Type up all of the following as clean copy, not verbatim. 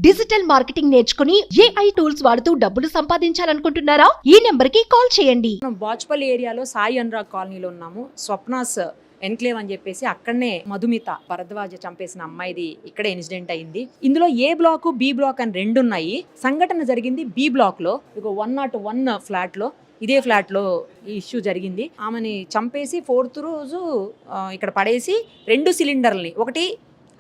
Digital marketing నేర్చుకుని AI tools వాడుతూ డబ్బులు సంపాదించాలనుకుంటున్నారా? ఈ నెంబర్ కి కాల్ చేయండి. మనం బాచ్పల్లి ఏరియాలో సాయి అనురాగ్ కాలనీలో ఉన్నాము. స్వప్నాస్ ఎన్క్లేవ్ అని చెప్పేసి అక్కడనే మధుమిత భరద్వాజ చంపేసిన అమ్మాయిది ఇక్కడే ఇన్సిడెంట్ అయింది. ఇందులో ఏ బ్లాక్ బి బ్లాక్ అని రెండు ఉన్నాయి. సంఘటన జరిగింది బి బ్లాక్ లో, 101 ఫ్లాట్ లో. ఇదే ఫ్లాట్ లో ఈ ఇష్యూ జరిగింది. ఆమెని చంపేసి 4th రోజు ఇక్కడ పడేసి 2 సిలిండర్లని, ఒకటి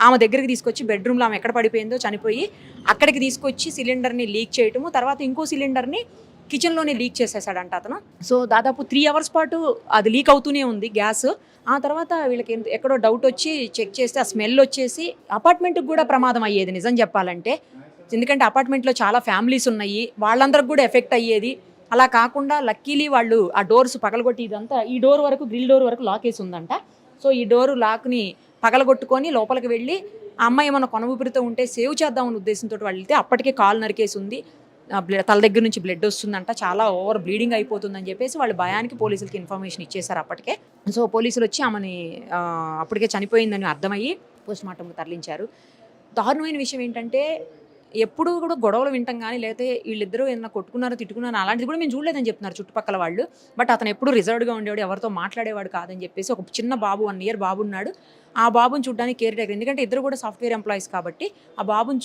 ఆమె దగ్గరికి తీసుకొచ్చి బెడ్రూమ్లో ఆమె ఎక్కడ పడిపోయిందో చనిపోయి అక్కడికి తీసుకొచ్చి సిలిండర్ని లీక్ చేయటము, తర్వాత ఇంకో సిలిండర్ని కిచెన్లోనే లీక్ చేసేసాడంట అతను. సో దాదాపు 3 అవర్స్ పాటు అది లీక్ అవుతూనే ఉంది గ్యాస్. ఆ తర్వాత వీళ్ళకి ఎక్కడో డౌట్ వచ్చి చెక్ చేస్తే ఆ స్మెల్ వచ్చేసి అపార్ట్మెంట్కి కూడా ప్రమాదం అయ్యేది నిజం చెప్పాలంటే. ఎందుకంటే అపార్ట్మెంట్లో చాలా ఫ్యామిలీస్ ఉన్నాయి, వాళ్ళందరికి కూడా ఎఫెక్ట్ అయ్యేది. అలా కాకుండా లక్కీలీ వాళ్ళు ఆ డోర్స్ పగలగొట్టి, ఇదంతా ఈ డోర్ వరకు, గ్రిల్ డోర్ వరకు లాక్ వేసి ఉందంట. సో ఈ డోరు లాక్ని పగలగొట్టుకొని లోపలికి వెళ్ళి ఆ అమ్మాయి ఏమన్నా కొన ఊపిరితో ఉంటే సేవ్ చేద్దామని ఉద్దేశంతో వాళ్ళు వెళ్తే అప్పటికే కాలు నరికేసి ఉంది, తల దగ్గర నుంచి బ్లడ్ వస్తుందంట, చాలా ఓవర్ బ్లీడింగ్ అయిపోతుందని చెప్పేసి వాళ్ళు భయానికి పోలీసులకి ఇన్ఫర్మేషన్ ఇచ్చేశారు అప్పటికే. సో పోలీసులు వచ్చి ఆమెని అప్పటికే చనిపోయిందని అర్థమయ్యి పోస్ట్మార్టంకి తరలించారు. దారుణమైన విషయం ఏంటంటే ఎప్పుడు కూడా గొడవలు వింటాం కానీ, లేకపోతే వీళ్ళిద్దరూ ఏదైనా కొట్టుకున్నారో తిట్టుకున్నారో అలాంటిది కూడా మేము చూడలేదని చెప్తున్నారు చుట్టుపక్కల వాళ్ళు. బట్ అతను ఎప్పుడు రిజర్వ్డ్గా ఉండేవాడు, ఎవరితో మాట్లాడేవాడు కాదని చెప్పేసి. ఒక చిన్న బాబు 1 year బాబు ఉన్నాడు. ఆ బాబుని చూడడానికి కేర్ టేకర్, ఎందుకంటే ఇద్దరు కూడా సాఫ్ట్వేర్ ఎంప్లాయీస్ కాబట్టి ఆ బాబుని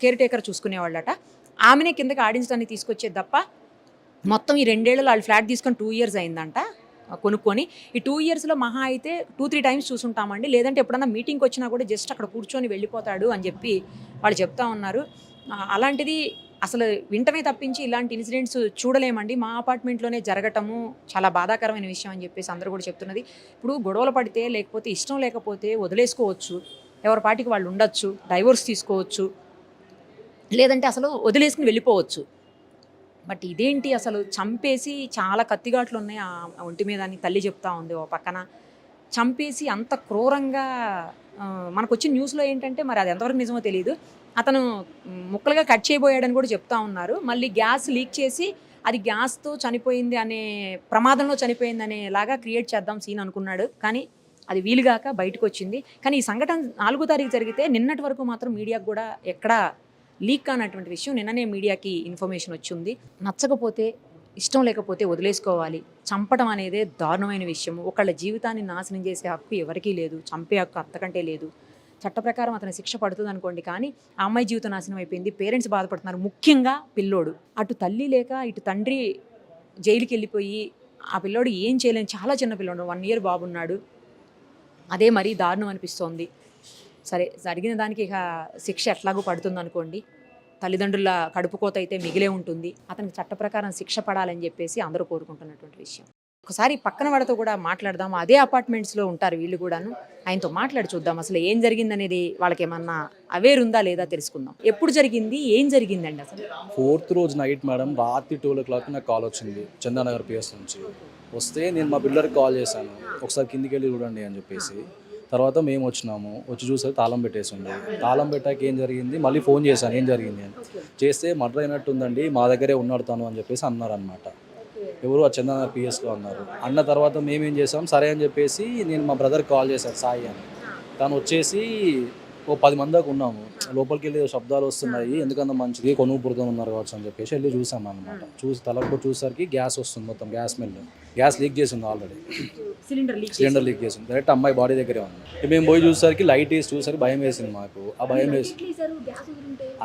కేర్ టేకర్ చూసుకునేవాళ్ళట. ఆమెనే కిందకి ఆడించడానికి తీసుకొచ్చేది తప్ప మొత్తం ఈ 2 ఏళ్లలో వాళ్ళు ఫ్లాట్ తీసుకొని 2 years అయిందంట కొనుక్కొని. ఈ 2 yearsలో మహా అయితే 2-3 times చూసుంటామండి, లేదంటే ఎప్పుడన్నా మీటింగ్కి వచ్చినా కూడా జస్ట్ అక్కడ కూర్చొని వెళ్ళిపోతాడు అని చెప్పి వాళ్ళు చెప్తా ఉన్నారు. అలాంటిది అసలు వింటమే తప్పించి ఇలాంటి ఇన్సిడెంట్స్ చూడలేమండి. మా అపార్ట్మెంట్లోనే జరగటము చాలా బాధాకరమైన విషయం అని చెప్పేసి అందరూ కూడా చెప్తున్నది. ఇప్పుడు గొడవలు పడితే, లేకపోతే ఇష్టం లేకపోతే వదిలేసుకోవచ్చు, ఎవరి పాటికి వాళ్ళు ఉండొచ్చు, డైవోర్స్ తీసుకోవచ్చు, లేదంటే అసలు వదిలేసుకుని వెళ్ళిపోవచ్చు. బట్ ఇదేంటి అసలు చంపేసి, చాలా కత్తిఘాట్లు ఉన్నాయి ఆ ఒంటి మీద అని తల్లి చెప్తా ఉంది. ఓ పక్కన చంపేసి అంత క్రూరంగా మనకు వచ్చిన న్యూస్లో ఏంటంటే మరి అది ఎంతవరకు నిజమో తెలియదు, అతను ముక్కలుగా కట్ చేయబోయాడని కూడా చెప్తా ఉన్నారు. మళ్ళీ గ్యాస్ లీక్ చేసి అది గ్యాస్తో చనిపోయింది అనే, ప్రమాదంలో చనిపోయింది అనేలాగా క్రియేట్ చేద్దాం సీన్ అనుకున్నాడు. కానీ అది వీలుగాక బయటకు వచ్చింది. కానీ ఈ సంఘటన 4వ తారీఖు జరిగితే నిన్నటి వరకు మాత్రం మీడియాకు కూడా ఎక్కడా లీక్ కానటువంటి విషయం నిన్ననే మీడియాకి ఇన్ఫర్మేషన్ వచ్చింది. నచ్చకపోతే, ఇష్టం లేకపోతే వదిలేసుకోవాలి. చంపడం అనేదే దారుణమైన విషయం. ఒకళ్ళ జీవితాన్ని నాశనం చేసే హక్కు ఎవరికీ లేదు, చంపే హక్కు అంతకంటే లేదు. చట్ట ప్రకారం అతని శిక్ష పడుతుంది అనుకోండి, కానీ ఆ అమ్మాయి జీవితం నాశనం అయిపోయింది. పేరెంట్స్ బాధపడుతున్నారు, ముఖ్యంగా పిల్లోడు. అటు తల్లి లేక ఇటు తండ్రి జైలుకి వెళ్ళిపోయి ఆ పిల్లోడు ఏం చేయలేని చాలా చిన్న పిల్లోడు, 1 year బాబున్నాడు. అదే మరీ దారుణం అనిపిస్తోంది. సరే, జరిగిన దానికి ఇక శిక్ష ఎట్లాగో పడుతుంది అనుకోండి. తల్లిదండ్రుల కడుపుకోత అయితే మిగిలే ఉంటుంది. అతనికి చట్ట ప్రకారం శిక్ష పడాలని చెప్పేసి అందరూ కోరుకుంటున్నటువంటి విషయం. ఒకసారి పక్కన వాడితో కూడా మాట్లాడదాం, అదే అపార్ట్మెంట్స్లో ఉంటారు వీళ్ళు కూడాను. ఆయనతో మాట్లాడి చూద్దాం అసలు ఏం జరిగిందనేది, వాళ్ళకి ఏమన్నా అవేర్ ఉందా లేదా తెలుసుకుందాం. ఎప్పుడు జరిగింది, ఏం జరిగిందండి అసలు? 4th రోజు నైట్ మేడం, రాత్రి 12 o'clock నాకు కాల్ వచ్చింది చందానగర్ PS నుంచి. వస్తే నేను మా బిల్డర్కి కాల్ చేశాను, ఒకసారి కిందికి వెళ్ళి చూడండి అని చెప్పేసి. తర్వాత మేము వచ్చినాము, వచ్చి చూస్తే తాళం పెట్టేసి ఉంది. తాళం పెట్టాక ఏం జరిగింది, మళ్ళీ ఫోన్ చేశాను ఏం జరిగింది అని. చేస్తే మర్డర్ అయినట్టుందండి, మా దగ్గరే ఉన్నాడు తను అని చెప్పేసి అన్నారనమాట. ఎవరు? ఆ చందానగర్ PSలో అన్నారు. అన్న తర్వాత మేమేం చేసాం, సరే అని చెప్పేసి నేను మా బ్రదర్కి కాల్ చేశాను సాయి అని. తను వచ్చేసి ఓ 10 మంది దాకా ఉన్నాము. లోపలికి వెళ్ళి శబ్దాలు వస్తున్నాయి, ఎందుకన్నా మంచిది కొనుక్కుపుడుతూ ఉన్నారు కావచ్చు అని చెప్పేసి వెళ్ళి చూసాం అనమాట. చూసి తలకు చూసేసరికి గ్యాస్ వస్తుంది, మొత్తం గ్యాస్ స్మెల్. గ్యాస్ లీక్ చేసింది, ఆల్రెడీ సిలిండర్ లీక్ చేసింది. డైరెక్ట్ అమ్మాయి బాడీ దగ్గరే ఉంది. మేము పోయి చూసేసరికి, లైట్ వేసి చూసేసరికి భయం వేసింది మాకు. ఆ భయం వేసి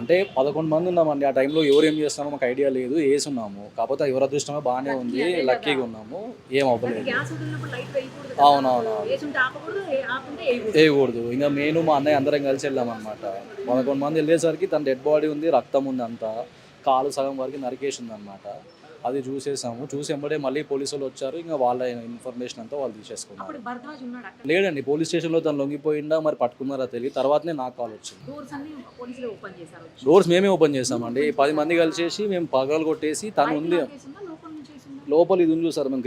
అంటే 11 మంది ఉన్నామండి ఆ టైంలో. ఎవరు ఏం చేస్తున్నామో మాకు ఐడియా లేదు, వేసి ఉన్నాము. కాకపోతే ఎవరు అదృష్టమో బాగానే ఉంది, లక్కీగా ఉన్నాము, ఏం అవ్వలేదు. అవునవును, వేయకూడదు. ఇంకా నేను మా అన్నయ్య అందరం కలిసి వెళ్ళామన్నమాట. 11 మంది వెళ్ళేసరికి తన డెడ్ బాడీ ఉంది, రక్తం ఉంది, అంతా కాలు సగం వరకు నరికేసింది అనమాట. అది చూసేసాము. చూసి వెంబడే మళ్ళీ పోలీసులు వచ్చారు. ఇంకా వాళ్ళ ఇన్ఫర్మేషన్ అంతా వాళ్ళు తీసేసుకున్నారు. లేదండి, పోలీస్ స్టేషన్లో తను లొంగిపోయిందా మరి పట్టుకున్నారా తెలియదు. తర్వాతనే నాకు కాల్ వచ్చింది. డోర్స్ మేమే ఓపెన్ చేసామండి. 10 మంది కలిసేసి మేము పగలు కొట్టేసి, తను ఉంది లోపల, ఇది ఉంది చూసారు మేము,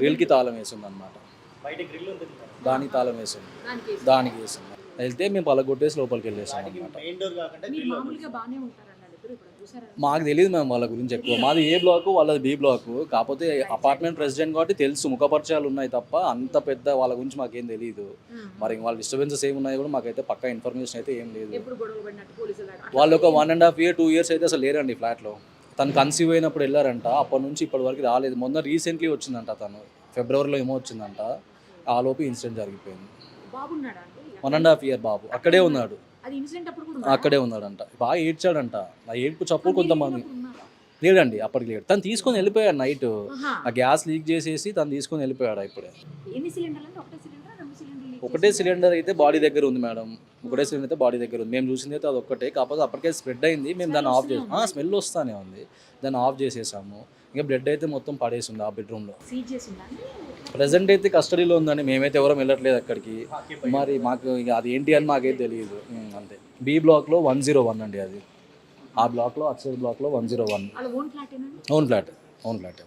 గ్రిల్కి తాళం వేసింది అనమాట. దానికి తాళం వేసింది, దానికి వేసింది. వెళ్తే మేము పగలగొట్టేసి లోపలికి వెళ్ళేసాం అనమాట. మాకు తెలియదు మ్యామ్ వాళ్ళ గురించి ఎక్కువ. మాది ఏ బ్లాక్, వాళ్ళది బి బ్లాక్. కాకపోతే అపార్ట్మెంట్ ప్రెసిడెంట్ కాబట్టి తెలుసు, ముఖపరిచయాలు ఉన్నాయి తప్ప అంత పెద్ద వాళ్ళ గురించి మాకేం తెలియదు. మరి వాళ్ళ డిస్టర్బెన్సెస్ ఏమున్నాయి కూడా మాకైతే పక్కా ఇన్ఫర్మేషన్ అయితే ఏం లేదు. వాళ్ళు ఒక 1.5 year 2 years అయితే అసలు లేరండి ఫ్లాట్లో. తను కన్సీవ్ అయినప్పుడు వెళ్ళారంట, అప్పటి నుంచి ఇప్పటి వరకు రాలేదు. మొన్న రీసెంట్లీ వచ్చిందంట, తను ఫిబ్రవరిలో ఏమో వచ్చిందంట. ఆ లోపు ఇన్సిడెంట్ జరిగిపోయింది. 1.5 year బాబు అక్కడే ఉన్నాడు, అక్కడే ఉన్నాడంట. బాగా ఏడ్చాడంట. నా ఏడ్పు చప్పుడు కొంతమంది లేడండి, అప్పటికి లేడు. తను తీసుకొని వెళ్ళిపోయాడు నైట్. ఆ గ్యాస్ లీక్ చేసేసి తను తీసుకొని వెళ్ళిపోయాడు. ఇప్పుడే ఒకటే సిలిండర్ అయితే బాడీ దగ్గర ఉంది మేడం, ఒకటే సిలిండర్ అయితే బాడీ దగ్గర ఉంది. మేము చూసింది అయితే అది ఒక్కటే. కాకపోతే అప్పటికే స్ప్రెడ్ అయింది. మేము దాన్ని ఆఫ్ చేసాం. స్మెల్ వస్తానే ఉంది, దాన్ని ఆఫ్ చేసేసాము. ఇంకా బ్లడ్ అయితే మొత్తం పడేసి ఉంది ఆ బెడ్రూమ్లో. ప్రజెంట్ అయితే కస్టడీలో ఉందండి. మేమైతే ఎవరం వెళ్ళట్లేదు అక్కడికి. మరి మాకు ఇక అది ఏంటి అని మాకైతే తెలియదు. అంతే. బి బ్లాక్లో 101 అండి అది. ఆ బ్లాక్లో అక్షర్ బ్లాక్లో 101. ఓన్ ఫ్లాట్ వాళ్ళకి.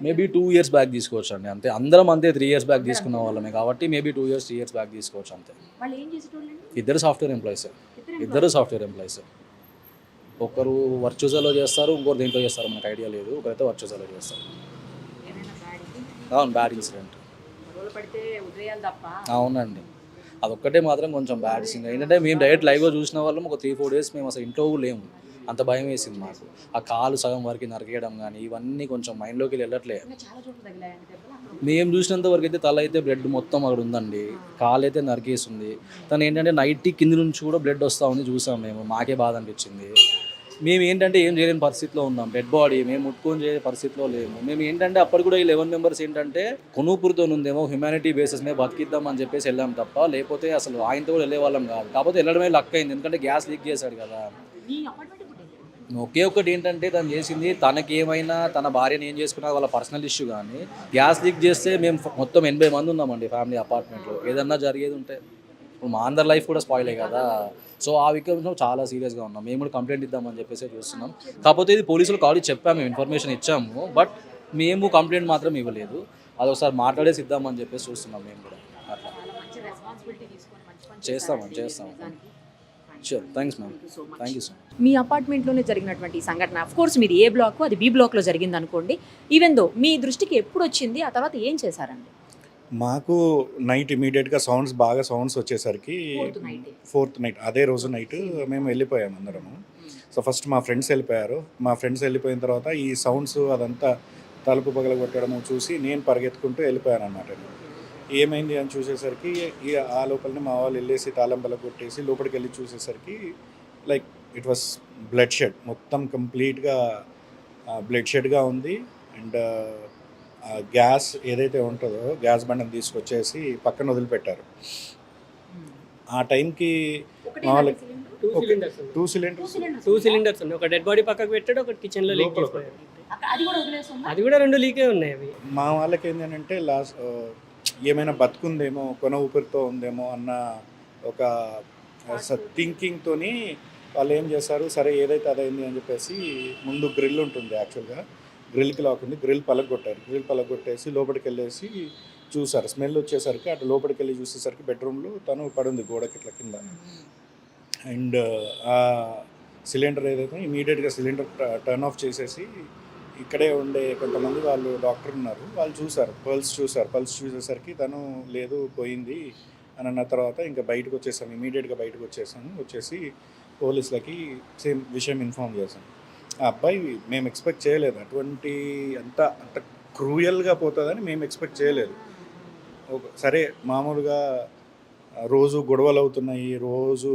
మేబీ 2 years బ్యాక్ తీసుకోవచ్చు అండి. అంతే, అందరం అంతే 3 years బ్యాక్ తీసుకున్న వాళ్ళమే కాబట్టి మేబీ 2 years 3 years బ్యాక్ తీసుకోవచ్చు అంతే. ఇద్దరు సాఫ్ట్వేర్ ఎంప్లాయీస్. ఒకరు వర్చుజాలో చేస్తారు, ఇంకోరు దేంట్లో చేస్తారు మనకు ఐడియా లేదు. ఒకరైతే వర్చుజాలో చేస్తారు. అవును, బ్యాడ్ ఇన్సిడెంట్. అవునండి, అదొక్కటే మాత్రం కొంచెం బ్యాడ్ సీన్. ఏంటంటే మేము డైరెక్ట్ లైవ్గా చూసిన వాళ్ళం. ఒక 3-4 days మేము అసలు ఇంట్లో లేము. అంత భయం వేసింది మాకు. ఆ కాలు సగం వరకు నరికేయడం కానీ ఇవన్నీ కొంచెం మైండ్లోకి వెళ్ళట్లే. మేము చూసినంత వరకు అయితే తల అయితే బ్లడ్ మొత్తం అక్కడ ఉందండి, కాలు అయితే నరికేస్తుంది. తను ఏంటంటే నైట్ కింది నుంచి కూడా బ్లడ్ వస్తూ ఉంది, చూసాం మేము. మాకే బాధ అనిపించింది. మేము ఏంటంటే ఏం చేయలేని పరిస్థితిలో ఉన్నాం. డెడ్ బాడీ మేము ముట్టుకొని చేసే పరిస్థితిలో లేము. మేము ఏంటంటే అప్పుడు కూడా ఈ 11 members ఏంటంటే కొనుపురితో ఉందేమో, హ్యుమానిటీ బేసిస్ మీద బతికిద్దాం అని చెప్పేసి వెళ్ళాం తప్ప, లేకపోతే అసలు ఆయనతో కూడా వెళ్ళే వాళ్ళం కాదు. కాకపోతే వెళ్ళడమే లక్ అయింది, ఎందుకంటే గ్యాస్ లీక్ చేశాడు కదా. ఒకే ఒకటి ఏంటంటే తను చేసింది, తనకి ఏమైనా తన భార్యను ఏం చేసుకున్నా వాళ్ళ పర్సనల్ ఇష్యూ. కానీ గ్యాస్ లీక్ చేస్తే మేము మొత్తం 80 మంది ఉన్నామండి ఫ్యామిలీ అపార్ట్మెంట్లో. ఏదన్నా జరిగేది ఉంటే ఇప్పుడు మా అందరి లైఫ్ కూడా స్పాయిల్ అయ్యి కదా. సో ఆ విషయంలో చాలా సీరియస్గా ఉన్నాం. మేము కూడా కంప్లైంట్ ఇద్దామని చెప్పేసి చూస్తున్నాం. కాకపోతే ఇది పోలీసులు కాల్ చెప్పాము, ఇన్ఫర్మేషన్ ఇచ్చాము. బట్ మేము కంప్లైంట్ మాత్రం ఇవ్వలేదు. అది ఒకసారి మాట్లాడేసి ఇద్దామని చెప్పేసి చూస్తున్నాం మేము కూడా. అట్లా చేస్తాం. Sure, thanks ma'am, thank you so much. మీ అపార్ట్మెంట్లోనే జరిగినటువంటి ఈ సంఘటన, ఆఫ్ కోర్స్ మీది ఏ బ్లాక్, అది బి బ్లాక్లో జరిగింది అనుకోండి. ఈవెన్ దో మీ దృష్టికి ఎప్పుడు వచ్చింది, ఆ తర్వాత ఏం చేశారండి? మాకు నైట్ ఇమీడియట్గా బాగా సౌండ్స్ వచ్చేసరికి ఫోర్త్ నైట్ అదే రోజు నైట్ మేము వెళ్ళిపోయాము అందరము. సో ఫస్ట్ మా ఫ్రెండ్స్ వెళ్ళిపోయారు. మా ఫ్రెండ్స్ వెళ్ళిపోయిన తర్వాత ఈ సౌండ్స్ అదంతా తలుపు పగలగొట్టడము చూసి నేను పరిగెత్తుకుంటూ వెళ్ళిపోయాను అన్నమాట. ఏమైంది అని చూసేసరికి ఆ లోపలనే మా వాళ్ళు వెళ్ళేసి తాళం పగలగొట్టేసి లోపలికి వెళ్ళి చూసేసరికి like it was blood shed, మొత్తం కంప్లీట్గా బ్లడ్ షెడ్గా ఉంది. అండ్ గ్యాస్ ఏదైతే ఉంటుందో గ్యాస్ బండను తీసుకొచ్చేసి పక్కన వదిలిపెట్టారు. ఆ టైంకి మా వాళ్ళకి 2 సిలిండర్స్ ఉన్నాయి. ఒక డెడ్ బాడీ పక్కకు పెట్టాడు, ఒక కిచెన్లో లీక్ చేసిపోయాడు. అది కూడా 2 లీకే ఉన్నాయి. అవి మా వాళ్ళకి ఏంటంటే లాస్ట్ ఏమైనా బతుకుందేమో, కొన ఊపిరితో ఉందేమో అన్న ఒక థింకింగ్తోని వాళ్ళు ఏం చేశారు, సరే ఏదైతే అదైంది అని చెప్పేసి ముందు గ్రిల్ ఉంటుంది, యాక్చువల్గా గ్రిల్కి లాక్ ఉంది, గ్రిల్ పలగొట్టేసి లోపలికి వెళ్ళేసి చూసారు. స్మెల్ వచ్చేసరికి అటు లోపలికి వెళ్ళి చూసేసరికి బెడ్రూమ్లో తను పడుంది గోడకి ఇట్లా కింద. అండ్ ఆ సిలిండర్ ఏదైతే ఇమీడియట్గా సిలిండర్ టర్న్ ఆఫ్ చేసేసి ఇక్కడే ఉండే కొంతమంది వాళ్ళు డాక్టర్ ఉన్నారు, వాళ్ళు చూసారు, పల్స్ చూసేసరికి తను లేదు పోయింది అని అన్న తర్వాత ఇంకా ఇమీడియట్గా బయటకు వచ్చేసి పోలీసులకి సేమ్ విషయం ఇన్ఫామ్ చేశాం. ఆ అబ్బాయి మేము ఎక్స్పెక్ట్ చేయలేదు, అటువంటి అంత క్రూయల్గా పోతుందని మేము ఎక్స్పెక్ట్ చేయలేదు. సరే మామూలుగా రోజు గొడవలు అవుతున్నాయి, రోజు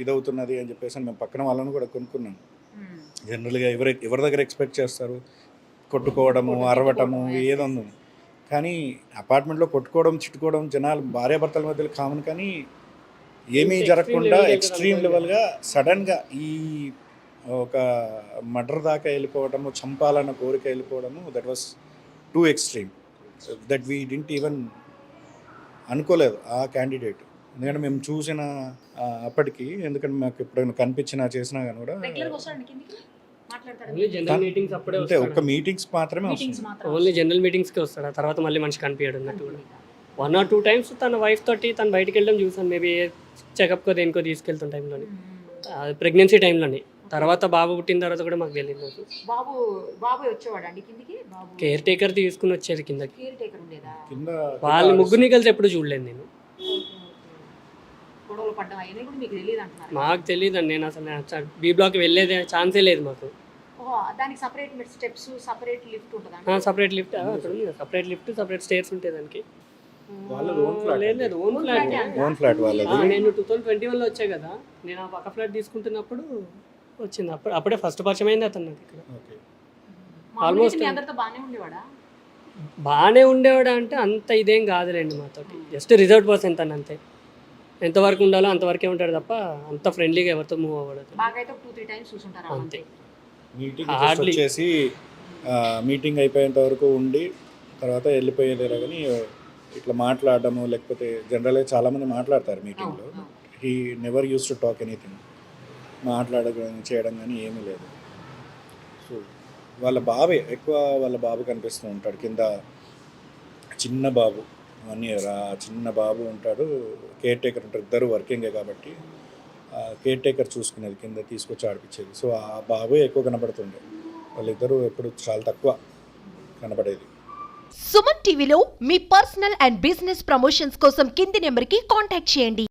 ఇదవుతున్నది అని చెప్పేసి మేము పక్కన వాళ్ళని కూడా కొనుక్కున్నాం. జనరల్గా ఎవరి దగ్గర ఎక్స్పెక్ట్ చేస్తారు, కొట్టుకోవడము, అరవటము ఏదో ఉంది. కానీ అపార్ట్మెంట్లో కొట్టుకోవడం, చిట్టుకోవడం జనాలు భార్యాభర్తల మధ్యలో కామన్. కానీ ఏమీ జరగకుండా ఎక్స్ట్రీమ్ లెవెల్గా సడన్గా ఈ ఒక మర్డర్ దాకా వెళ్ళిపోవడము, చంపాలన్న కోరిక వెళ్ళిపోవడము, that was too extreme. That we didn't even అనుకోలేదు ఆ క్యాండిడేట్. ఎందుకంటే మేము చూసిన అప్పటికి, ఎందుకంటే మాకు ఎప్పుడైనా కనిపించినా చేసినా కానీ కూడా అంటే ఒక్క మీటింగ్స్ మాత్రమే ఓన్లీ జనరల్ మీటింగ్స్కి వస్తాడు. ఆ తర్వాత మళ్ళీ మనిషి కనిపించాడు అన్నట్టు కూడా 1 or 2 times తన వైఫ్ తోటి తను బయటికి వెళ్ళడం చూసాను. మేబీ చెకప్కో దేనికో తీసుకెళ్తున్న టైంలోని, ప్రెగ్నెన్సీ టైంలోని తర్వాత బాబు పుట్టిన తర్వాత కూడా మాకు తెలియదు. బాబు బాబు వచ్చేవాడు అండి కిందికి? బాబు కేర్ టేకర్ తీసుకుని వచ్చేది కిందకి. కేర్ టేకర్ ఉండేదా? కింద వాళ్ళు ముగ్గురిని కలిసి ఎప్పుడు చూడలేదు నేను. గొడవలు పడ్డం అవన్నీ కూడా మీకు తెలియదు అంటున్నారు? మాకు తెలియదండి, నేను అసలు బీ బ్లాక్ వెళ్ళేదే ఛాన్సే లేదు మాకు. ఓహో, దానికి సపరేట్ స్టెప్స్, సపరేట్ లిఫ్ట్ ఉంటుందా? సపరేట్ లిఫ్ట్ అక్కడ ఉంది, సపరేట్ లిఫ్ట్ సపరేట్ స్టేర్స్ ఉంటాయి దానికి. వాళ్ళది ఓన్ ఫ్లాట్. లేదు ఓన్ ఫ్లాట్. ఓన్ ఫ్లాట్ వాళ్ళది. నేను 2021లో వచ్చా కదా, నేను ఆ పక్క ఫ్లాట్ తీసుకుంటున్నప్పుడు వచ్చింది. అప్పుడే ఫస్ట్ పరిచయం అయింది అతను నాకు ఇక్కడ. ఓకే. ఆల్మోస్ట్ మీ అందరితో బాగానే ఉండేవాడా? బాగానే ఉండేవాడు అంటే అంత ఇదేం కాదులేండి మాతోటి. జస్ట్ రిజర్వ్ పర్సన్ తను, అంతే. ఎంతవరకు ఉండాలో అంతవరకే ఉంటాడు తప్ప అంత ఫ్రెండ్లీగా ఎవరితో మూవ్ అవ్వడు. బాగా అయితే 2-3 టైమ్స్ చూసుంటారా? అంతే. మీటింగ్ వచ్చేసి మీటింగ్ అయిపోయేంత వరకు ఉండి తర్వాత వెళ్ళిపోయేదేరా, కానీ ఇట్లా మాట్లాడడము లేకపోతే జనరల్గా చాలామంది మాట్లాడతారు మీటింగ్లో. He never use to talk anything. మాట్లాడడం చేయడం కానీ ఏమీ లేదు. సో వాళ్ళ బాబే ఎక్కువ, వాళ్ళ బాబు కనిపిస్తూ ఉంటాడు కింద. చిన్న బాబు 1 year, ఆ చిన్న బాబు ఉంటాడు. కేర్ టేకర్ ఉంటారు, ఇద్దరు వర్కింగే కాబట్టి కేర్ టేకర్ చూసుకునేది, కింద తీసుకొచ్చి ఆడిపించేది. సో ఆ బాబు ఎక్కువ కనబడుతుండే, వాళ్ళిద్దరూ ఎప్పుడు చాలా తక్కువ కనబడేది. సుమన్ టీవీలో మీ పర్సనల్ అండ్ బిజినెస్ ప్రమోషన్స్ కోసం కింది నెంబర్కి కాంటాక్ట్ చేయండి.